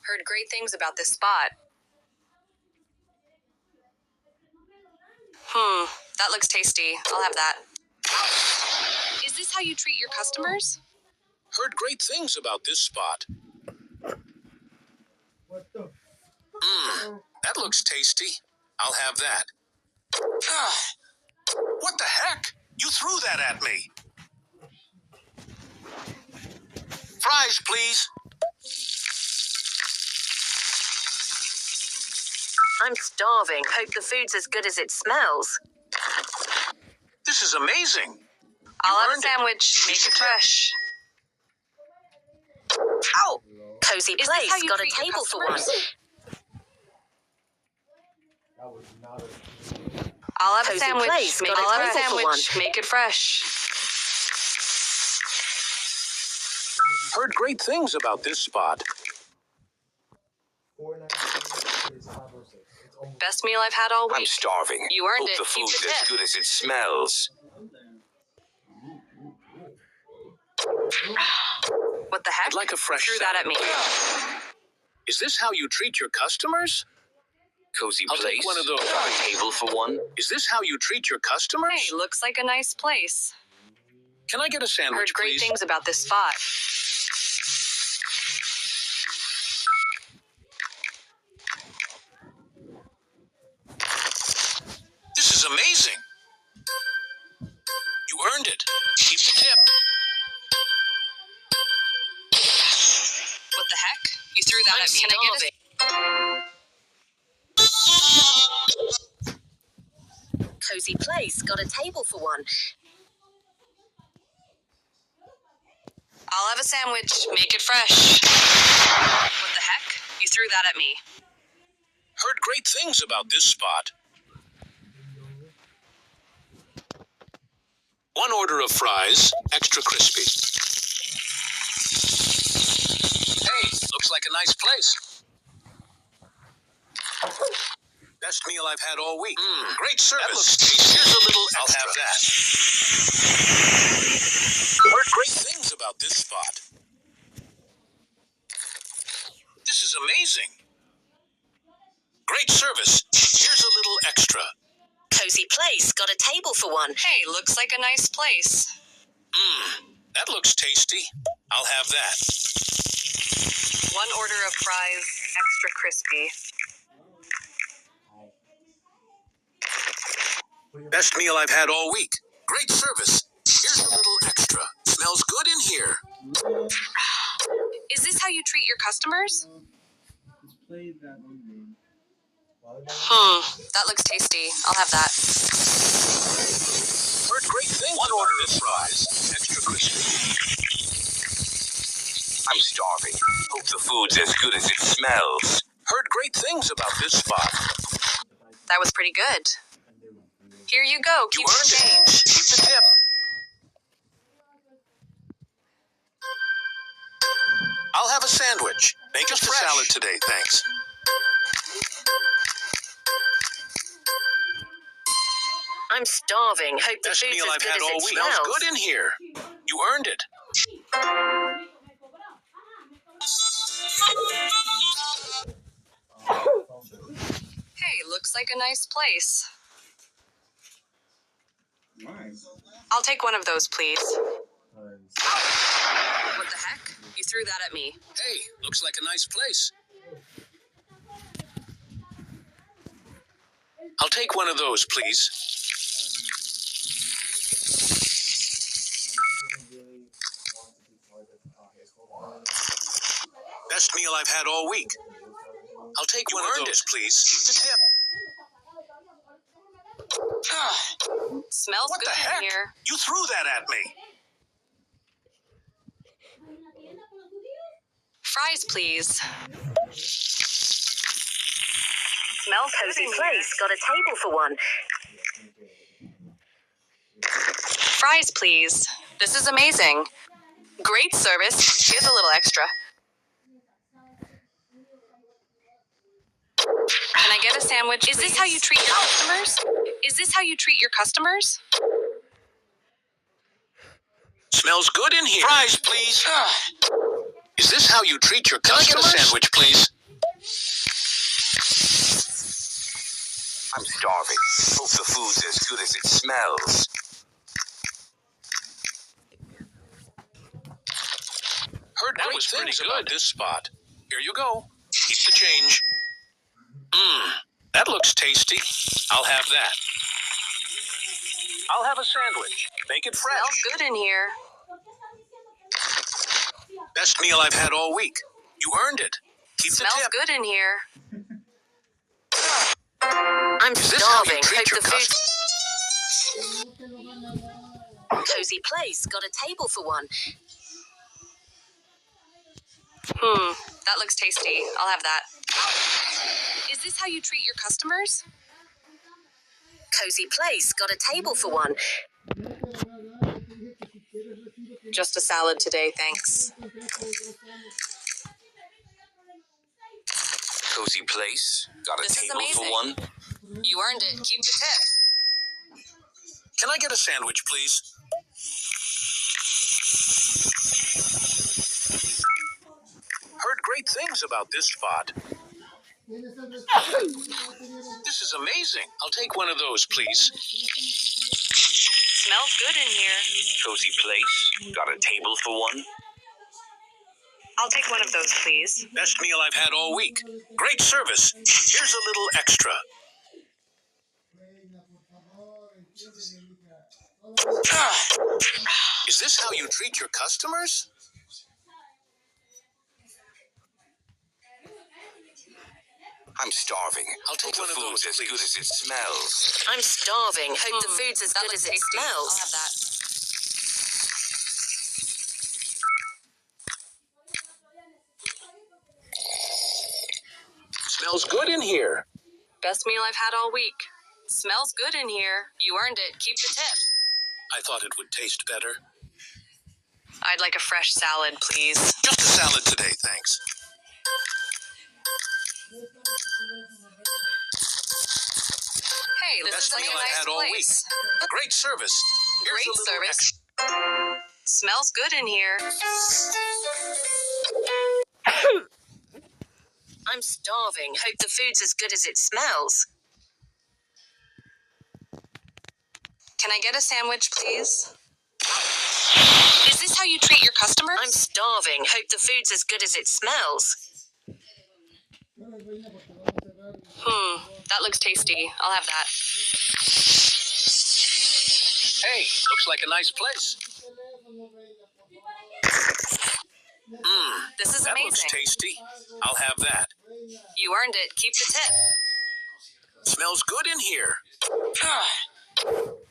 Heard great things about this spot. That looks tasty. I'll have that. Is this how you treat your customers? Heard great things about this spot. That looks tasty. I'll have that. What the heck? You threw that at me. Fries, please. I'm starving. Hope the food's as good as it smells. This is amazing. I'll have a sandwich. Make it fresh. Ow! Cozy Place got a table for one. I'll have a Cozy sandwich. Place got a I'll have a table for one. sandwich. Make it fresh. Heard great things about this spot. Best meal I've had all week. I'm starving. You earned it. Hope the Keep food's the as tip. good as it smells. What the heck? I'd like a fresh Threw that at me. Is this how you treat your customers? Cozy I'll Place. take one of those. Got a table for one. Is this how you treat your customers? Hey, looks like a nice place. Can I get a sandwich, Heard great please? things about this spot. This is amazing. You earned it. Keep the tip. What the heck? You threw that at me. Can I get Cozy Place got a table for one. I'll have a sandwich. Make it fresh. What the heck? You threw that at me. Heard great things about this spot. One order of fries, extra crispy. Hey, looks like a nice place. Best meal I've had all week. Great service. That looks tasty. Here's a little extra. I'll have that. Heard great things about this spot. This is amazing. Great service. Here's a little extra. Cozy Place got a table for one. Hey, looks like a nice place. That looks tasty. I'll have that. One order of fries, extra crispy. Best meal I've had all week. Great service. Here's a little extra. Smells good in here. Is this how you treat your customers? That looks tasty. I'll have that. Heard great things. One order of fries, extra crispy. I'm starving. Hope the food's as good as it smells. Heard great things about this spot. That was pretty good. Here you go. You Keep the earned it. change. Keep the tip. I'll have a sandwich. Make us a salad today, thanks. I'm starving. Hope the Best food's meal as I've good had as all it week. smells. Smells good in here. You earned it. Hey, looks like a nice place. I'll take one of those, please. What the heck? You threw that at me. Hey, looks like a nice place. I'll take one of those, please. Best meal I've had all week. I'll take one of those, please. Keep the tip. Smells What good the heck? in here. You threw that at me. Fries, please. Smells good Cozy in here. Place got a table for one. Fries, please. This is amazing. Great service. Here's a little extra. Can I get a sandwich? Is this how you treat your customers? Is this how you treat your customers? Smells good in here. Fries, please. Is this how you treat your customers? Can I get a sandwich, please? starving. Hope the food's as good as it smells. Heard great things about this spot. Here you go. Keep the change. That looks tasty. I'll have that. I'll have a sandwich. Make it fresh. Smells good in here. Best meal I've had all week. You earned it. Keep the Smells tip. good in here. I'm Is this how you starving. treat Hope your the food. Cozy place. Got a table for one. That looks tasty. I'll have that. Is this how you treat your customers? Cozy place. Got a table for one. Just a salad today, thanks. Cozy place. Got a This is table for amazing. one. You earned it. Keep the tip. Can I get a sandwich, please? Heard great things about this spot. This is amazing. I'll take one of those, please. Smells good in here. Cozy place. Got a table for one. I'll take one of those, please. Best meal I've had all week. Great service. Here's a little extra. Is this how you treat your customers? I'm starving. I'll take Hope one the of food's those, as please. good as it smells. I'm starving. Hope the food's as That good looks as it tasty. I'll smells. have that. Smells good in here. Best meal I've had all week. Smells good in here. You earned it. Keep the tip. I thought it would taste better. I'd like a fresh salad, please. Just a salad today, thanks. Hey, this Best is like meal a I've nice had all week. place. Great service. Here's a Great little service. extra. Smells good in here. I'm starving. Hope the food's as good as it smells. Can I get a sandwich, please? Is this how you treat your customers? I'm starving. Hope the food's as good as it smells. That looks tasty. I'll have that. Hey, looks like a nice place. This is That looks amazing. tasty. I'll have that. You earned it. Keep the tip. Smells good in here.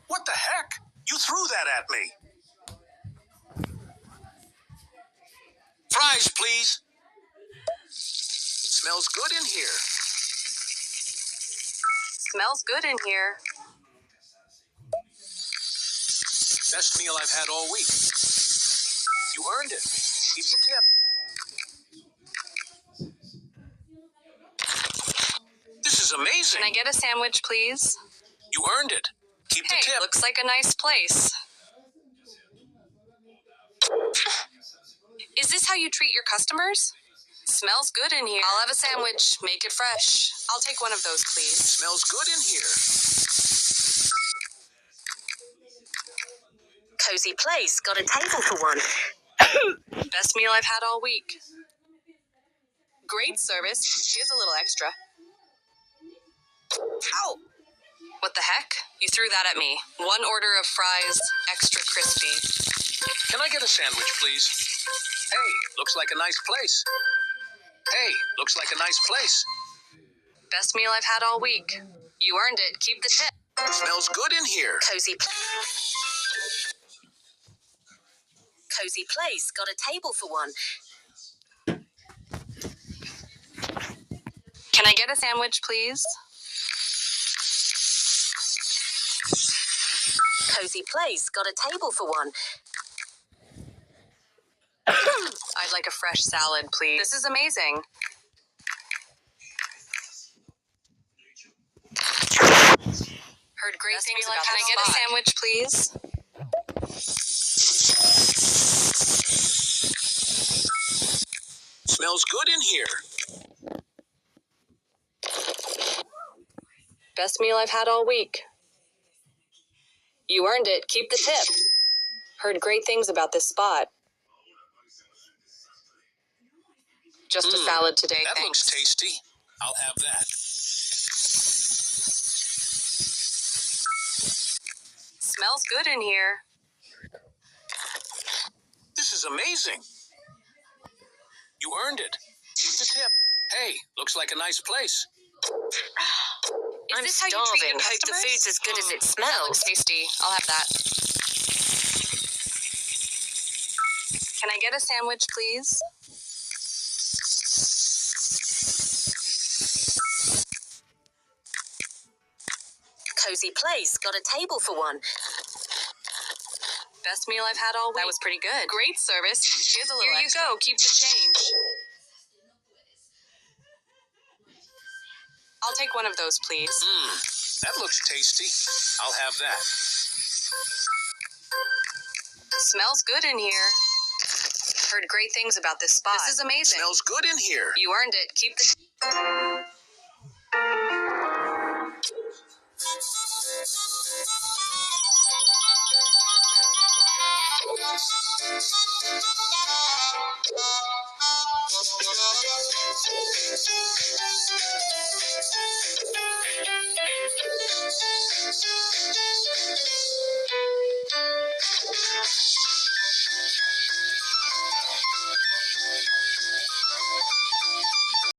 What the heck? You threw that at me. Fries, please. Smells good in here. Smells good in here. Best meal I've had all week. You earned it. Keep the tip. This is amazing. Can I get a sandwich, please? You earned it. Keep the Hey, tip. looks like a nice place. Is this how you treat your customers? Smells good in here. I'll have a sandwich. Make it fresh. I'll take one of those, please. Smells good in here. Cozy place. Got a table for one. Best meal I've had all week. Great service. Here's a little extra. Ow! What the heck? You threw that at me. One order of fries, extra crispy. Can I get a sandwich, please? Hey, looks like a nice place. Hey, looks like a nice place. Best meal I've had all week. You earned it. Keep the tip. Smells good in here. Cozy place. Got a table for one. Can I get a sandwich, please? Cozy place. Got a table for one. I'd like a fresh salad, please. This is amazing. Heard great things about Can I get a sandwich, please? Smells good in here. Best meal I've had all week. You earned it. Keep the tip. Heard great things about this spot. Just a salad today, That thanks. looks tasty. I'll have that. Smells good in here. This is amazing. You earned it. Keep the tip. Hey, looks like a nice place. Is I'm this how you treat starving. your Hope the customers? food's as good as it That looks smells. tasty. I'll have that. Can I get a sandwich, please? Cozy place. Got a table for one. Best meal I've had all week. That was pretty good. Great service. Here's a little extra. Here you go. Keep the change. I'll take one of those, please. That looks tasty. I'll have that. Smells good in here. Heard great things about this spot. This is amazing. Smells good in here. You earned it. Keep the...